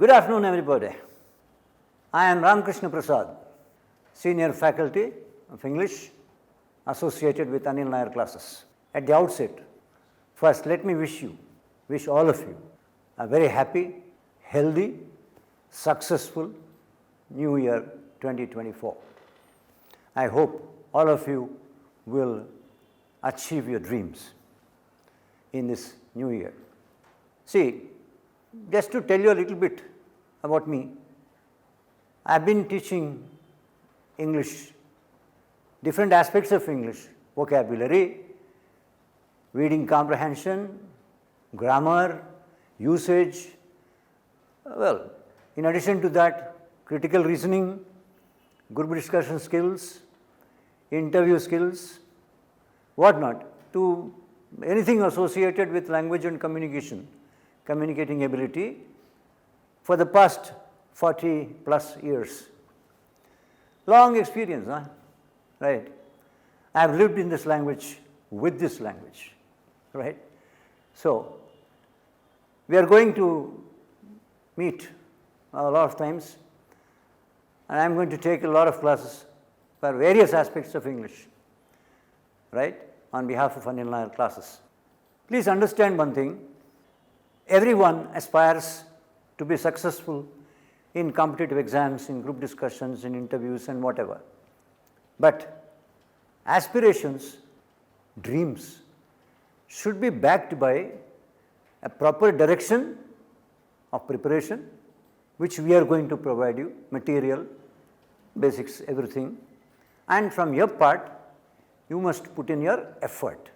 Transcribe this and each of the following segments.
Good afternoon, everybody. I am Ramkrishna Prasad, Senior Faculty of English, associated with Anil Nair classes. At the outset, first let me wish all of you a very happy, healthy, successful New Year 2024. I hope all of you will achieve your dreams in this new year. See, just to tell you a little bit about me, I have been teaching English, different aspects of English, vocabulary, reading comprehension, grammar, usage. Well, in addition to that, critical reasoning, group discussion skills, interview skills, whatnot, to anything associated with language and communicating ability for the past 40 plus years. Long experience, huh? Right? I have lived in this language, with this language, right? So, we are going to meet a lot of times, and I am going to take a lot of classes for various aspects of English, right, on behalf of Anil Nair classes. Please understand one thing, everyone aspires to be successful in competitive exams, in group discussions, in interviews and whatever. But aspirations, dreams should be backed by a proper direction of preparation, which we are going to provide you, material, basics, everything. And from your part, you must put in your effort.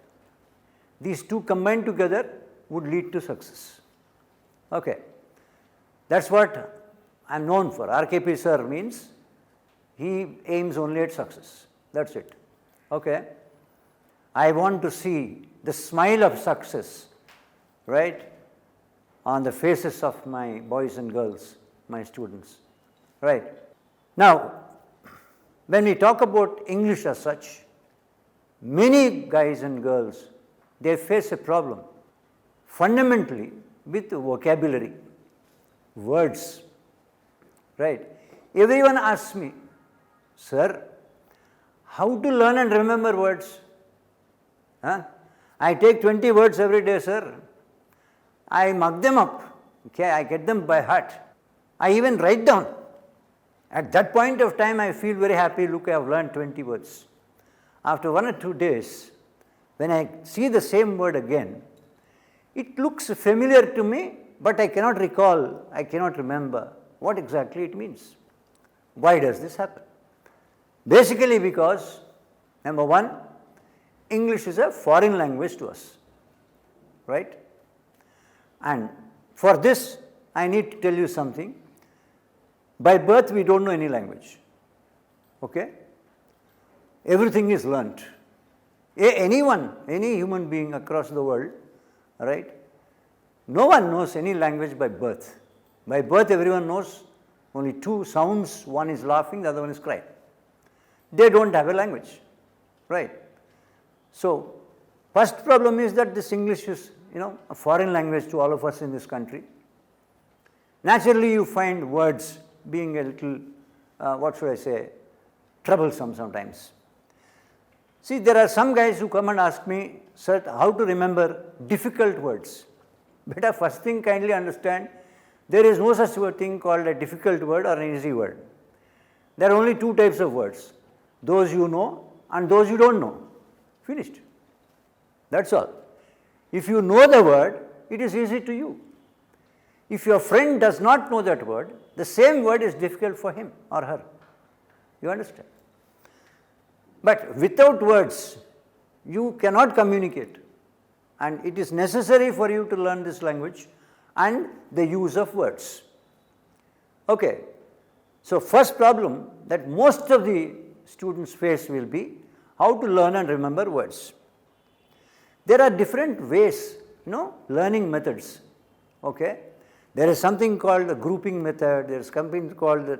These two combined together would lead to success. Okay. That's what I am known for. RKP Sir means he aims only at success. That's it. Okay. I want to see the smile of success, right, on the faces of my boys and girls, my students, right. Now, when we talk about English as such, many guys and girls, they face a problem fundamentally with vocabulary, words, right. Everyone asks me, sir, how to learn and remember words? Huh? I take 20 words every day, sir. I mug them up, okay, I get them by heart. I even write down. At that point of time, I feel very happy, look, I have learned 20 words. After 1 or 2 days, when I see the same word again, it looks familiar to me, but I cannot recall, I cannot remember what exactly it means. Why does this happen? Basically because, number one, English is a foreign language to us, right? And for this, I need to tell you something. By birth, we don't know any language, okay? Everything is learnt. Anyone, any human being across the world, right? No one knows any language by birth. By birth, everyone knows only two sounds. One is laughing, the other one is crying. They don't have a language, right? So, first problem is that this English is, a foreign language to all of us in this country. Naturally, you find words being a little, troublesome sometimes. See, there are some guys who come and ask me, sir, how to remember difficult words. Better first thing kindly understand, there is no such thing called a difficult word or an easy word. There are only two types of words, those you know and those you don't know. Finished. That's all. If you know the word, it is easy to you. If your friend does not know that word, the same word is difficult for him or her. You understand? But without words, you cannot communicate, and it is necessary for you to learn this language and the use of words. Okay. So, first problem that most of the students face will be how to learn and remember words. There are different ways, learning methods. Okay. There is something called the grouping method, there is something called the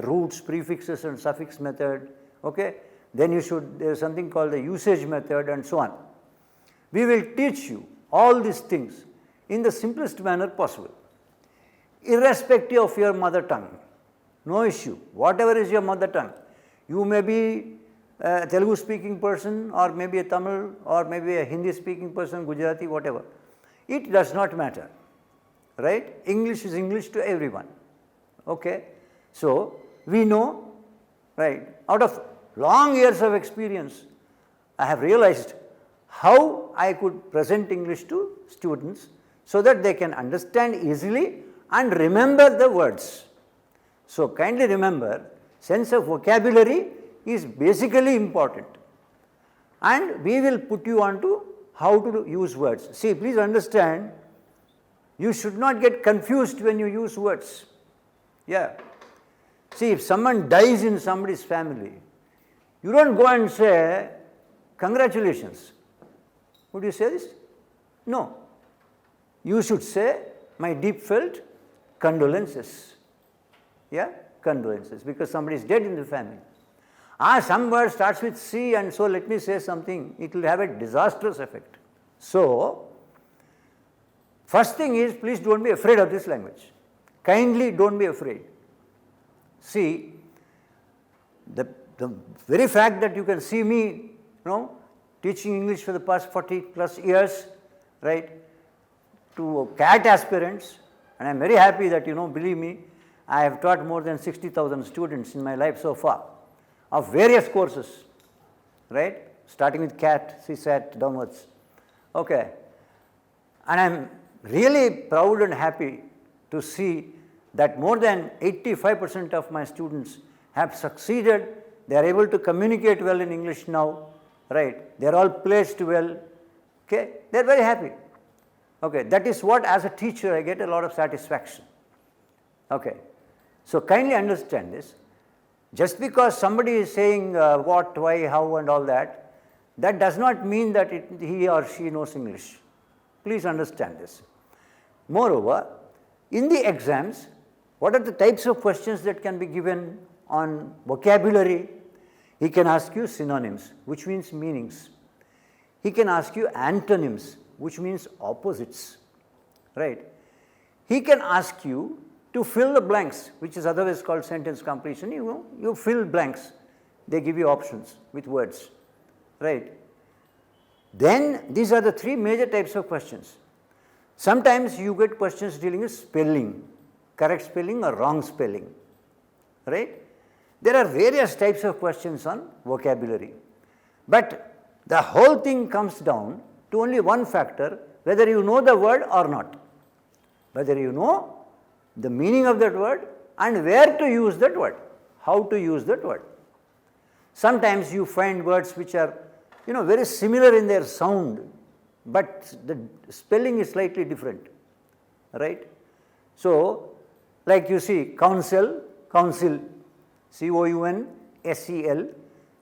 roots, prefixes and suffix method. Okay. Then there is something called the usage method and so on. We will teach you all these things in the simplest manner possible. irrespective of your mother tongue. No issue. Whatever is your mother tongue. You may be a Telugu speaking person, or maybe a Tamil, or maybe a Hindi speaking person, Gujarati, whatever. It does not matter, right? English is English to everyone. Okay? So, we know, right, out of long years of experience, I have realized how I could present English to students so that they can understand easily and remember the words. So, kindly remember, sense of vocabulary is basically important, and we will put you on to how to use words. See, please understand, you should not get confused when you use words. Yeah. See, if someone dies in somebody's family, you don't go and say, congratulations. Would you say this? No. You should say, my deep felt condolences. Yeah, condolences, because somebody is dead in the family. Some word starts with C, and so let me say something, it will have a disastrous effect. So, first thing is, please don't be afraid of this language. Kindly don't be afraid. See, the very fact that you can see me, teaching English for the past 40 plus years, right, to CAT aspirants, and I am very happy that, believe me, I have taught more than 60,000 students in my life so far, of various courses, right, starting with CAT, CSAT, downwards. Okay. And I am really proud and happy to see that more than 85% of my students have succeeded. They are able to communicate well in English now, right. They are all placed well. Okay. They are very happy. Okay. That is what, as a teacher, I get a lot of satisfaction. Okay. So, kindly understand this. Just because somebody is saying what, why, how and all that, that does not mean that he or she knows English. Please understand this. Moreover, in the exams, what are the types of questions that can be given on vocabulary? He can ask you synonyms, which means meanings. He can ask you antonyms, which means opposites, right? He can ask you to fill the blanks, which is otherwise called sentence completion. You fill blanks. They give you options with words, right? Then these are the three major types of questions. Sometimes you get questions dealing with spelling, correct spelling or wrong spelling, right? There are various types of questions on vocabulary. But the whole thing comes down to only one factor, whether you know the word or not. Whether you know the meaning of that word and where to use that word, how to use that word. Sometimes you find words which are, very similar in their sound, but the spelling is slightly different, right? So, like you see, counsel, council, C-O-U-N-S-E-L,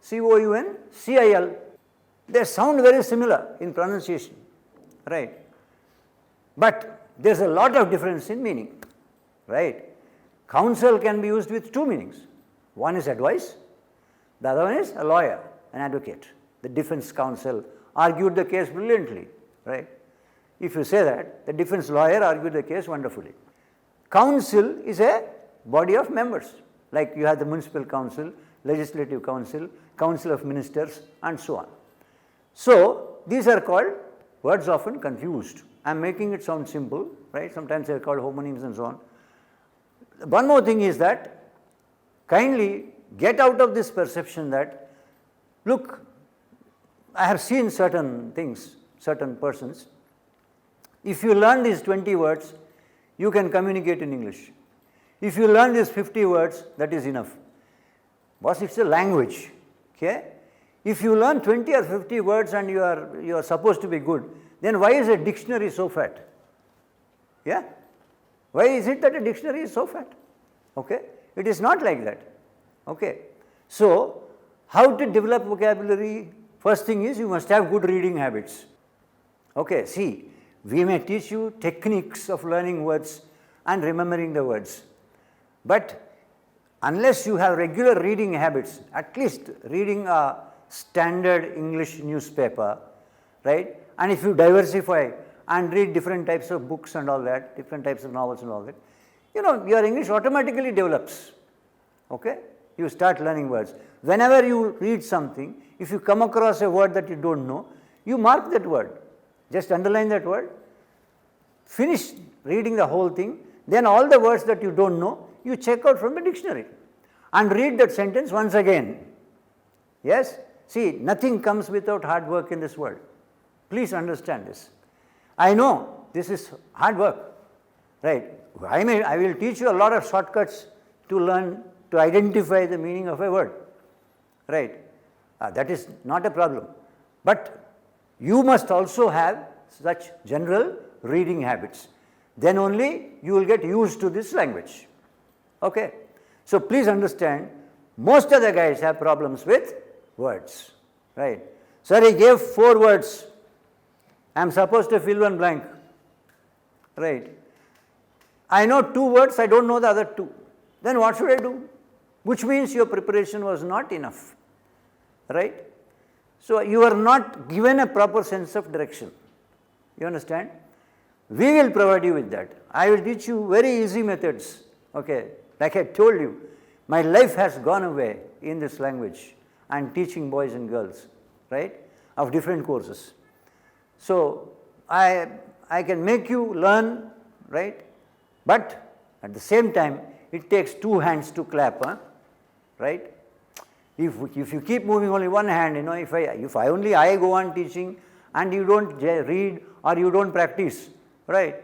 C-O-U-N-C-I-L. They sound very similar in pronunciation, right? But there is a lot of difference in meaning. Right? Counsel can be used with two meanings. One is advice, the other one is a lawyer, an advocate. The defense counsel argued the case brilliantly, right? If you say that, the defense lawyer argued the case wonderfully. Council is a body of members, like you have the municipal council, legislative council, council of ministers, and so on. So, these are called words often confused. I am making it sound simple, right? Sometimes they are called homonyms and so on. One more thing is that kindly get out of this perception that, look, I have seen certain things, certain persons. If you learn these 20 words, you can communicate in English. If you learn these 50 words, that is enough. Boss, it's a language. Okay? If you learn 20 or 50 words and you are supposed to be good, then why is a dictionary so fat? Yeah? Why is it that a dictionary is so fat? Okay? It is not like that. Okay? So, how to develop vocabulary? First thing is you must have good reading habits. Okay, see, we may teach you techniques of learning words and remembering the words. But unless you have regular reading habits, at least reading a standard English newspaper, right? And if you diversify and read different types of books and all that, different types of novels and all that, your English automatically develops. Okay? You start learning words. Whenever you read something, if you come across a word that you don't know, you mark that word. Just underline that word. Finish reading the whole thing. Then all the words that you don't know, you check out from the dictionary and read that sentence once again. Yes? See, nothing comes without hard work in this world. Please understand this. I know this is hard work, right? I will teach you a lot of shortcuts to learn, to identify the meaning of a word, right? That is not a problem. But you must also have such general reading habits. Then only you will get used to this language. Okay? So please understand, most of the guys have problems with words, right? Sir, he gave 4 words. I am supposed to fill one blank, right? I know 2 words, I don't know the other 2. Then what should I do? Which means your preparation was not enough, right? So you are not given a proper sense of direction. You understand? We will provide you with that. I will teach you very easy methods. Okay, like I told you, my life has gone away in this language. I am teaching boys and girls, right, of different courses. So I can make you learn, right, but at the same time it takes 2 hands to clap, right? If you keep moving only one hand, if only I go on teaching and you don't read or you don't practice, right,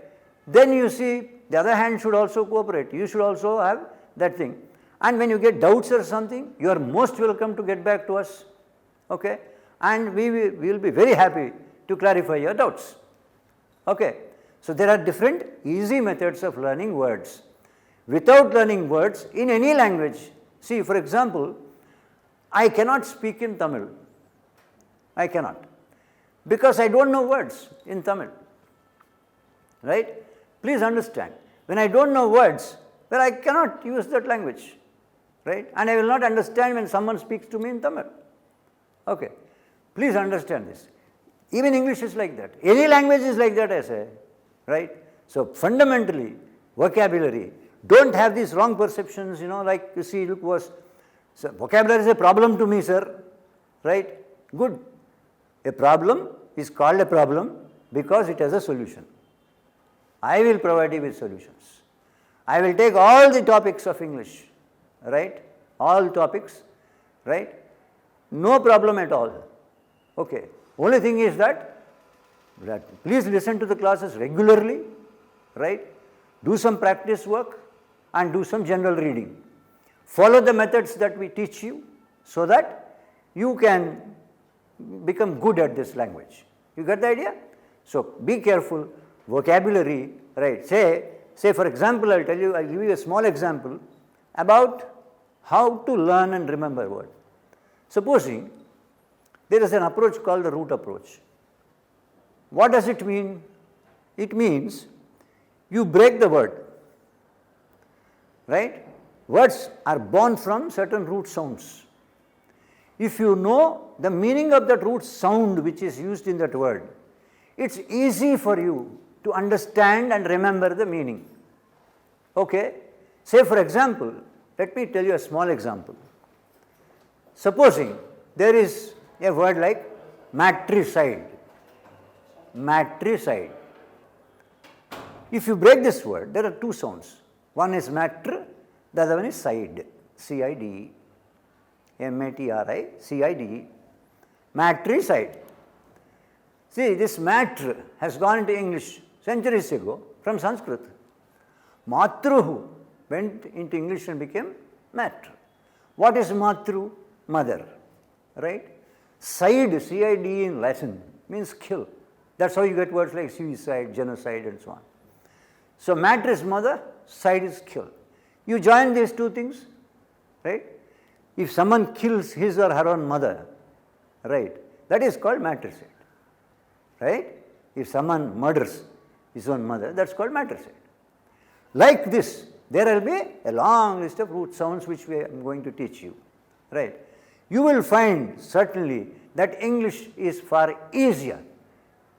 then you see the other hand should also cooperate. You should also have that thing. And when you get doubts or something, you are most welcome to get back to us, okay? And we will be very happy to clarify your doubts, okay? So there are different easy methods of learning words. Without learning words in any language, see, for example, I cannot speak in Tamil. I cannot, because I don't know words in Tamil, right? Please understand, when I don't know words, well, I cannot use that language, right? And I will not understand when someone speaks to me in Tamil. Okay, please understand this. Even English is like that. Any language is like that, I say, right? So fundamentally, vocabulary, don't have these wrong perceptions, like you see, look, so vocabulary is a problem to me, sir, right? Good. A problem is called a problem because it has a solution. I will provide you with solutions. I will take all the topics of English, right? All topics, right? No problem at all. Okay. Only thing is that please listen to the classes regularly, right? Do some practice work and do some general reading. Follow the methods that we teach you so that you can become good at this language. You got the idea? So be careful. Vocabulary, right? Say for example, I'll give you a small example about how to learn and remember a word. Supposing there is an approach called the root approach. What does it mean? It means you break the word, right? Words are born from certain root sounds. If you know the meaning of that root sound which is used in that word, it's easy for you to understand and remember the meaning. Okay? Say for example, let me tell you a small example. Supposing there is a word like matricide. Matricide. If you break this word, there are 2 sounds. One is matr, the other one is side, C-I-D-E, M-A-T-R-I-C-I-D-E, matricide. See, this matr has gone into English centuries ago from Sanskrit. Matruhu went into English and became matr. What is matru? Mother, right? Side, C-I-D in Latin, means kill. That's how you get words like suicide, genocide and so on. So matr is mother, side is kill. You join these 2 things, right? If someone kills his or her own mother, right, that is called matricide, right? If someone murders his own mother, that's called matricide. Like this, there will be a long list of root sounds which I am going to teach you, right? You will find certainly that English is far easier,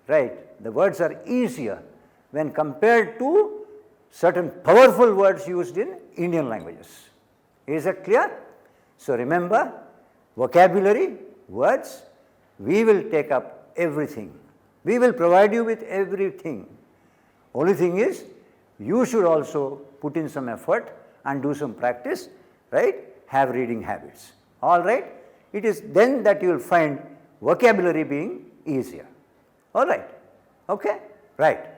right? The words are easier when compared to certain powerful words used in Indian languages. Is that clear? So remember, vocabulary, words, we will take up everything. We will provide you with everything. Only thing is, you should also put in some effort and do some practice, right? Have reading habits. All right? It is then that you will find vocabulary being easier. All right? Okay? Right.